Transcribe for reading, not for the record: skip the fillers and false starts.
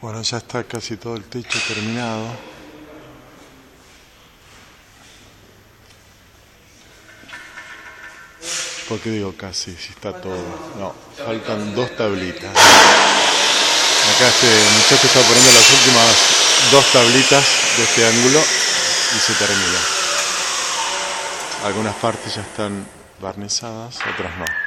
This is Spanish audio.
Bueno, ya está casi todo el techo terminado. ¿Por qué digo casi? Si está todo. No, faltan 2 tablitas. Acá este muchacho está poniendo las últimas 2 tablitas de este ángulo y se termina. Algunas partes ya están barnizadas, otras no.